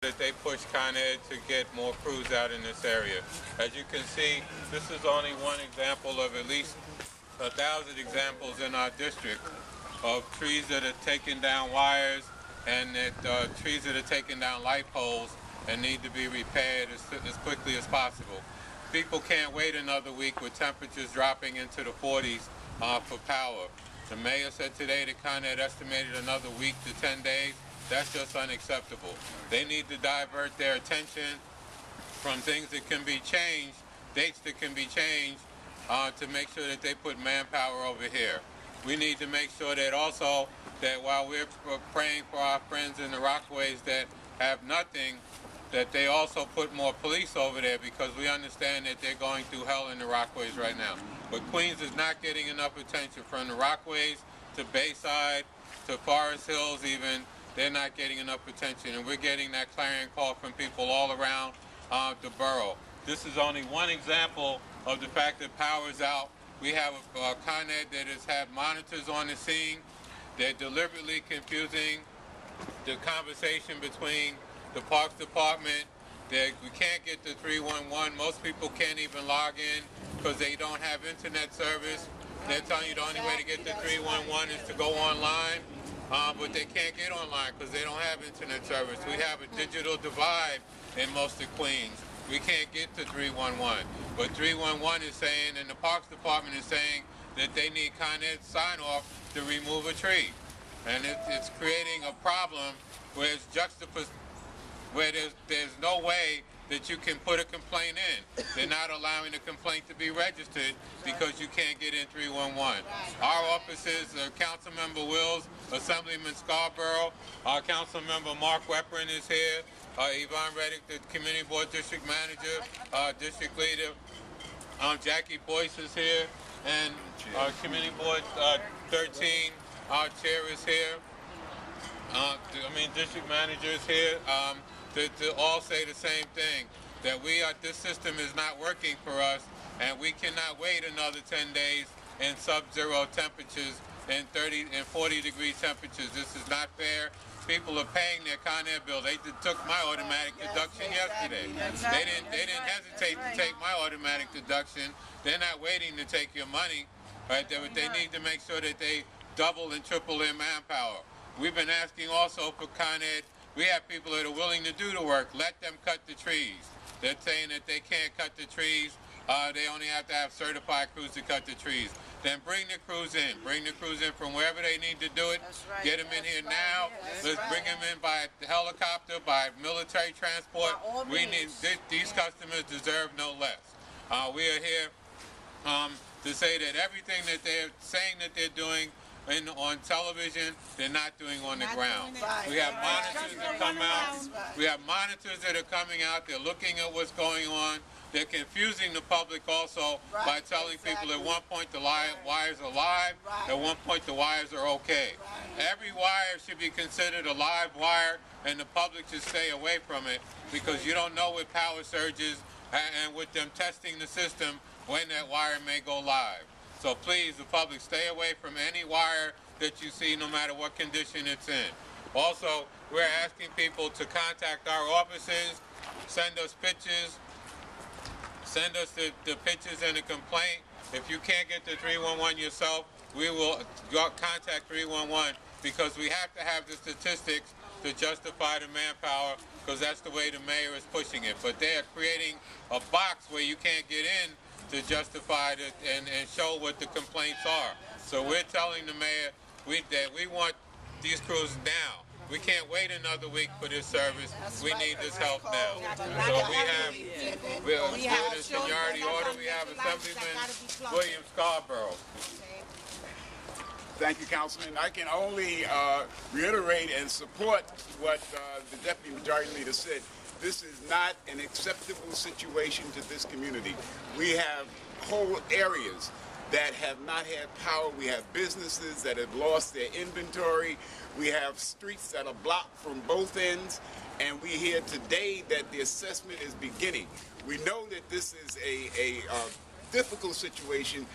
that they push ConEd to get more crews out in this area. As you can see, this is only one example of at least 1,000 examples in our district of trees that are taking down wires and that trees that are taking down light poles and need to be repaired as quickly as possible. People can't wait another week with temperatures dropping into the 40s for power. The mayor said today that ConEd estimated another week to 10 days. That's just unacceptable. They need to divert their attention from things that can be changed, dates that can be changed, to make sure that they put manpower over here. We need to make sure that also that while we're praying for our friends in the Rockaways that have nothing, that they also put more police over there, because we understand that they're going through hell in the Rockaways right now. But Queens is not getting enough attention, from the Rockaways to Bayside to Forest Hills even. They're not getting enough attention, and we're getting that clarion call from people all around the borough. This is only one example of the fact that power is out. We have a ConEd that has had monitors on the scene. They're deliberately confusing the conversation between the Parks Department. We can't get to 311. Most people can't even log in because they don't have internet service. They're telling you the only way to get to 311 is to go online. But they can't get online because they don't have internet service. We have a digital divide in most of Queens. We can't get to 311. But 311 is saying, and the Parks Department is saying, that they need ConEd sign-off to remove a tree. And it's creating a problem where it's where there's no way that you can put a complaint in. They're not allowing the complaint to be registered because you can't get in 311. Our offices, Councilmember Wills, Assemblyman Scarborough, our Councilmember Mark Weprin is here, Yvonne Reddick, the Community Board District Manager, District Leader, Jackie Boyce is here, and Community Board 13, our Chair is here. District Manager is here. To all say the same thing, that this system is not working for us, and we cannot wait another 10 days in sub-zero temperatures and 30 and 40-degree temperatures. This is not fair. People are paying their ConEd bill. They took my automatic deduction yesterday. They didn't hesitate to take my automatic deduction. They're not waiting to take your money. Right? They need to make sure that they double and triple their manpower. We've been asking also for ConEd. We have people that are willing to do the work. Let them cut the trees. They're saying that they can't cut the trees. They only have to have certified crews to cut the trees. Then bring the crews in. Bring the crews in from wherever they need to do it. Right. Get them in here now. Let's bring them in by helicopter, by military transport. These customers deserve no less. We are here to say that everything that they're saying that they're doing on television, they're not doing on the ground. We have monitors that come out. We have monitors that are coming out. They're looking at what's going on. They're confusing the public also by telling people at one point the wires are live, at one point the wires are okay. Every wire should be considered a live wire, and the public should stay away from it, because you don't know with power surges and with them testing the system when that wire may go live. So please, the public, stay away from any wire that you see, no matter what condition it's in. Also, we're asking people to contact our offices, send us pictures, send us the pictures and the complaint. If you can't get to 311 yourself, we will contact 311, because we have to have the statistics to justify the manpower, because that's the way the mayor is pushing it. But they are creating a box where you can't get in to justify it and show what the complaints are. So we're telling the mayor that we want these crews now. We can't wait another week for this service. We need this help now. So we have a seniority order. We have Assemblyman William Scarborough. Thank you, Councilman. I can only reiterate and support what the Deputy Majority Leader said. This is not an acceptable situation to this community. We have whole areas that have not had power. We have businesses that have lost their inventory. We have streets that are blocked from both ends. And we hear today that the assessment is beginning. We know that this is a difficult situation.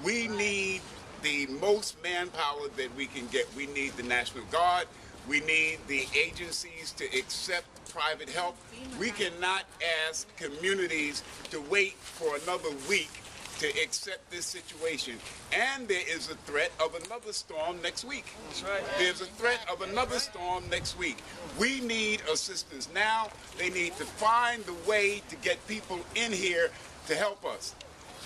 We need the most manpower that we can get. We need the National Guard. We need the agencies to accept private help. We cannot ask communities to wait for another week to accept this situation. And there is a threat of another storm next week. That's right. There's a threat of another storm next week. We need assistance now. They need to find the way to get people in here to help us.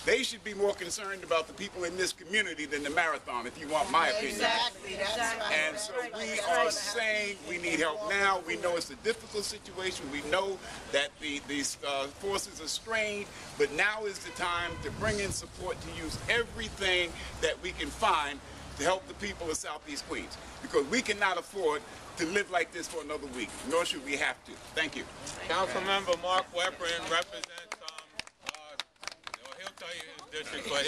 They should be more concerned about the people in this community than the marathon, if you want my opinion. Exactly, that's right. And so we are saying we need help now. We know it's a difficult situation. We know that these forces are strained, but now is the time to bring in support, to use everything that we can find to help the people of Southeast Queens, because we cannot afford to live like this for another week, nor should we have to. Thank you. Councilmember Mark Weprin represents, he'll tell you his district, but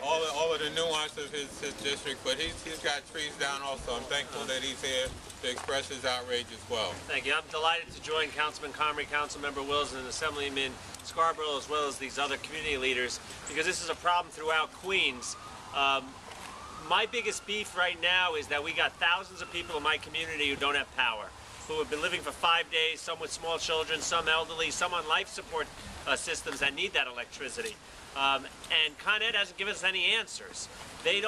all of the nuance of his district, but he's got trees down also. I'm thankful that he's here to express his outrage as well. Thank you. I'm delighted to join Councilman Comrie, Councilmember Wills, and Assemblyman Scarborough, as well as these other community leaders, because this is a problem throughout Queens. My biggest beef right now is that we got thousands of people in my community who don't have power, who have been living for 5 days, some with small children, some elderly, some on life support systems that need that electricity. And ConEd hasn't given us any answers. They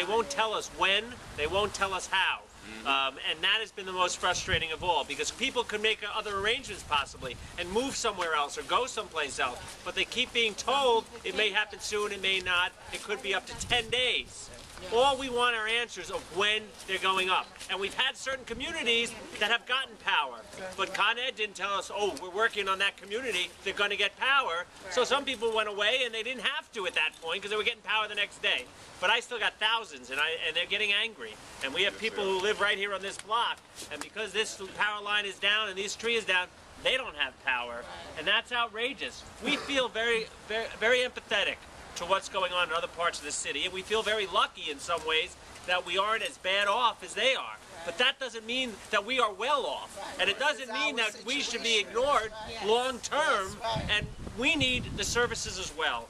won't tell us when, they won't tell us how. And that has been the most frustrating of all, because people could make other arrangements possibly and move somewhere else or go someplace else, but they keep being told it may happen soon, it may not, it could be up to 10 days. All we want are answers of when they're going up. And we've had certain communities that have gotten power, but ConEd didn't tell us, oh, we're working on that community, they're going to get power. So some people went away and they didn't have to at that point because they were getting power the next day. But I still got thousands, and they're getting angry. And we have people who live right here on this block, and because this power line is down and this tree is down, they don't have power, and that's outrageous. We feel very, very, very empathetic to what's going on in other parts of the city, and we feel very lucky in some ways that we aren't as bad off as they are. But that doesn't mean that we are well off, and it doesn't mean that we should be ignored long term, and we need the services as well.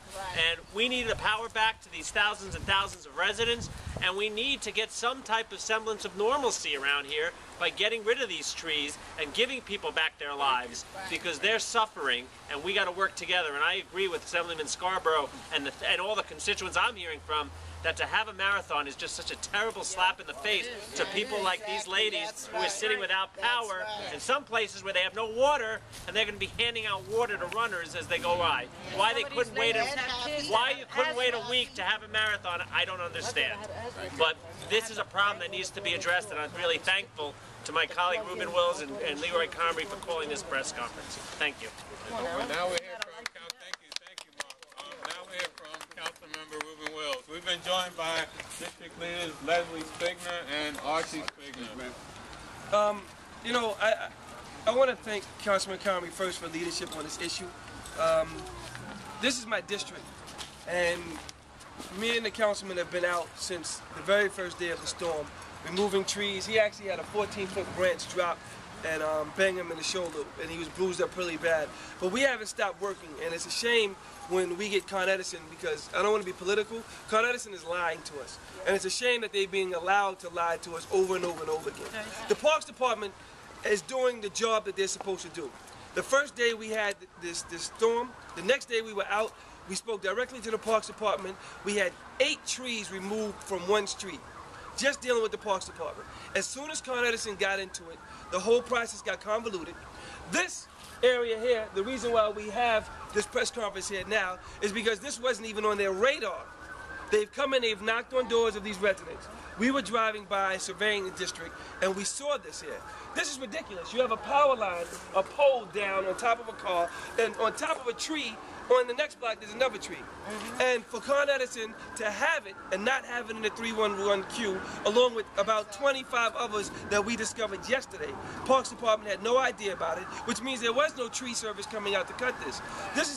And we need the power back to these thousands and thousands of residents, and we need to get some type of semblance of normalcy around here by getting rid of these trees and giving people back their lives, because they're suffering, and we got to work together. And I agree with Assemblyman Scarborough and all the constituents I'm hearing from, that to have a marathon is just such a terrible slap in the face to people like these ladies who are sitting without power in some places where they have no water, and they're going to be handing out water to runners as they go by. Why you couldn't wait a week to have a marathon, I don't understand. But this is a problem that needs to be addressed, and I'm really thankful to my colleague Ruben Wills and Leroy Comrie for calling this press conference. Thank you. Now we're here from thank you, Mark. Now we're here from Councilmember Ruben Wills. We've been joined by District Leaders Leslie Spigner and Archie Spigner. You know, I want to thank Councilman Comrie first for leadership on this issue. This is my district, and me and the councilman have been out since the very first day of the storm, removing trees. He actually had a 14-foot branch drop and bang him in the shoulder, and he was bruised up really bad. But we haven't stopped working, and it's a shame when we get Con Edison, because I don't want to be political. Con Edison is lying to us, and it's a shame that they're being allowed to lie to us over and over and over again. The Parks Department is doing the job that they're supposed to do. The first day we had this storm, the next day we were out, we spoke directly to the Parks Department. We had 8 trees removed from one street, just dealing with the Parks Department. As soon as Con Edison got into it, the whole process got convoluted. This area here, the reason why we have this press conference here now is because this wasn't even on their radar. They've come in, they've knocked on doors of these residents. We were driving by, surveying the district, and we saw this here. This is ridiculous. You have a power line, a pole down on top of a car, and on top of a tree, on the next block there's another tree. And for Con Edison to have it and not have it in the 311 queue, along with about 25 others that we discovered yesterday, Parks Department had no idea about it, which means there was no tree service coming out to cut this. This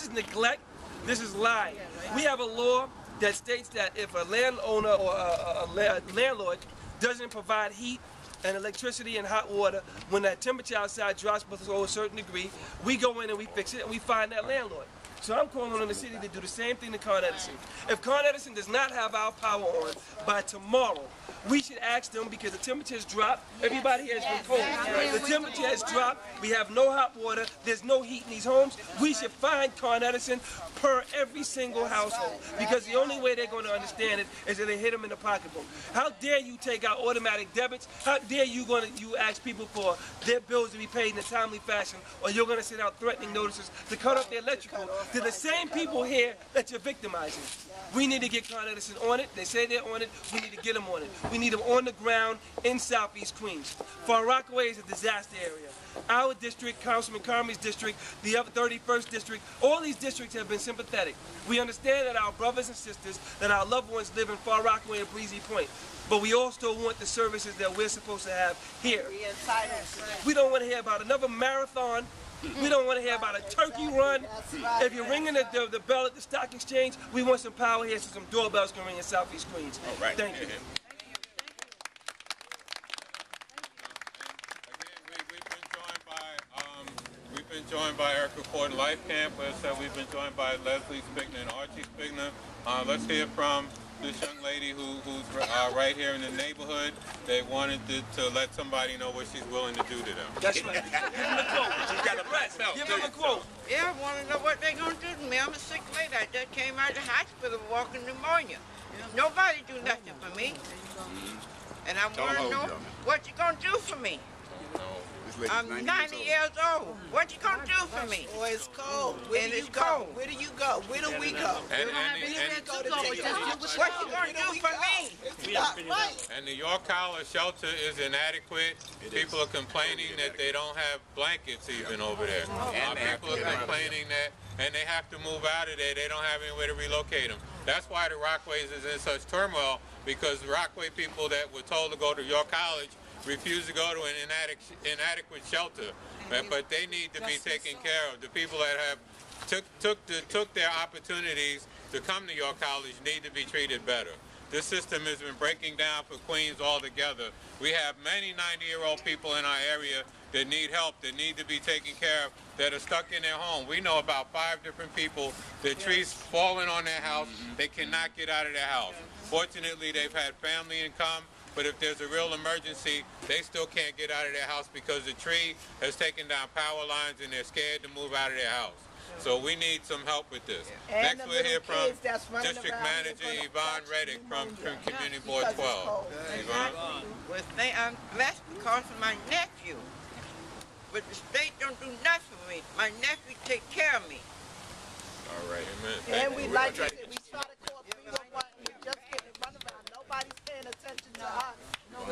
is neglect. This is lying. We have a law that states that if a landowner or a landlord doesn't provide heat and electricity and hot water, when that temperature outside drops below a certain degree, we go in and we fix it and we find that landlord. So I'm calling on the city to do the same thing to Con Edison. If Con Edison does not have our power on by tomorrow, We should ask them because the temperature has dropped. Everybody has been cold. The temperature has dropped. We have no hot water. There's no heat in these homes. We should find Con Edison per every single household because the only way they're going to understand it is if they hit them in the pocketbook. How dare you take out automatic debits? How dare you ask people for their bills to be paid in a timely fashion, or you're going to send out threatening notices to cut off their electrical to the same people here that you're victimizing? We need to get Con Edison on it. They say they're on it. We need to get them on it. We need them on the ground in Southeast Queens. Far Rockaway is a disaster area. Our district, Councilman Comrie's district, the other 31st district, all these districts have been sympathetic. We understand that our brothers and sisters, that our loved ones live in Far Rockaway and Breezy Point. But we also want the services that we're supposed to have here. We don't want to hear about another marathon. We don't want to hear about a turkey run. If you're ringing the bell at the stock exchange, we want some power here so some doorbells can ring in Southeast Queens. All right. Thank you. Again, we've been joined by Erica Ford Life Camp. As I said, we've been joined by Leslie Spigner and Archie Spigner. Let's hear from this young lady who's right here in the neighborhood. They wanted to let somebody know what she's willing to do to them. That's right. Give them a quote. She's got a breast. Give them a quote. Yeah, I want to know what they're going to do to me. I'm a sick lady. I just came out of the hospital walking pneumonia. Nobody do nothing for me. And I want to know what you going to do for me. I'm 90 years old. What you gonna do for me? Oh, it's cold. Where do you go? Where do you go? Where do we go? What you gonna do for me? And the York College shelter is inadequate. People are complaining that they don't have blankets even over there. People are complaining that, and they have to move out of there. They don't have anywhere to relocate them. That's why the Rockaways is in such turmoil, because the Rockaway people that were told to go to York College refuse to go to an inadequate shelter, but they need to be taken care of. The people that have took their opportunities to come to York College need to be treated better. This system has been breaking down for Queens altogether. We have many 90-year-old people in our area that need help, that need to be taken care of, that are stuck in their home. We know about 5 different people, the trees falling on their house, they cannot get out of their house. Fortunately, they've had family income, but if there's a real emergency, they still can't get out of their house because the tree has taken down power lines and they're scared to move out of their house. So we need some help with this. And next we'll hear from District Manager Yvonne Reddick from Community Board 12. Yvonne? Well, I'm blessed because of my nephew. But the state don't do nothing for me. My nephew take care of me. All right, amen. And we like it. We try to call 311 and we just getting run around. Nobody's paying attention to us.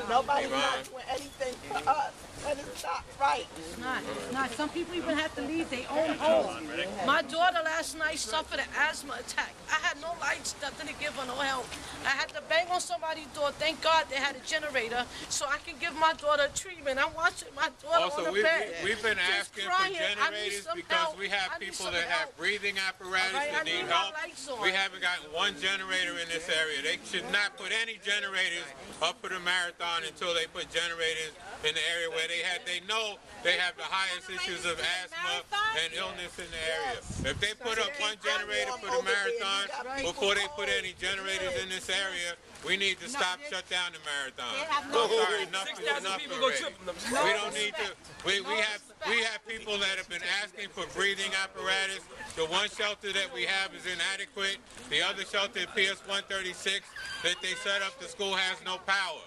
Nobody's not doing anything for us. And it's not right. It's not. It's not. Some people even have to leave their own home. My daughter last night suffered an asthma attack. I had no lights, nothing to give her, no help. I had to bang on somebody's door. Thank God they had a generator so I can give my daughter treatment. I'm watching my daughter on the bed. We've been asking for generators because we have people that have breathing apparatus that need help. We haven't gotten one generator in this area. They should not put any generators up for the marathon until they put generators in the area where they know they have the highest issues of asthma and illness in the area. If they put up one generator for the marathon before they put any generators in this area, we need to shut down the marathon. Sorry, enough already. We don't need to. We have people that have been asking for breathing apparatus. The one shelter that we have is inadequate. The other shelter, PS 136, that they set up, the school has no power.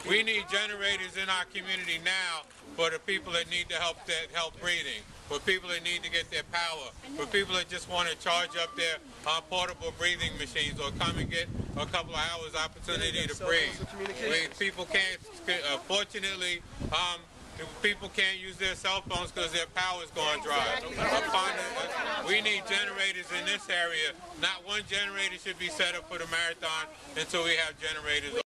We need generators in our community now for the people that need the help breathing, for people that need to get their power, for people that just want to charge up their portable breathing machines or come and get a couple of hours opportunity to breathe. People can't, fortunately, people can't use their cell phones because their power is going dry. We need generators in this area. Not one generator should be set up for the marathon until we have generators.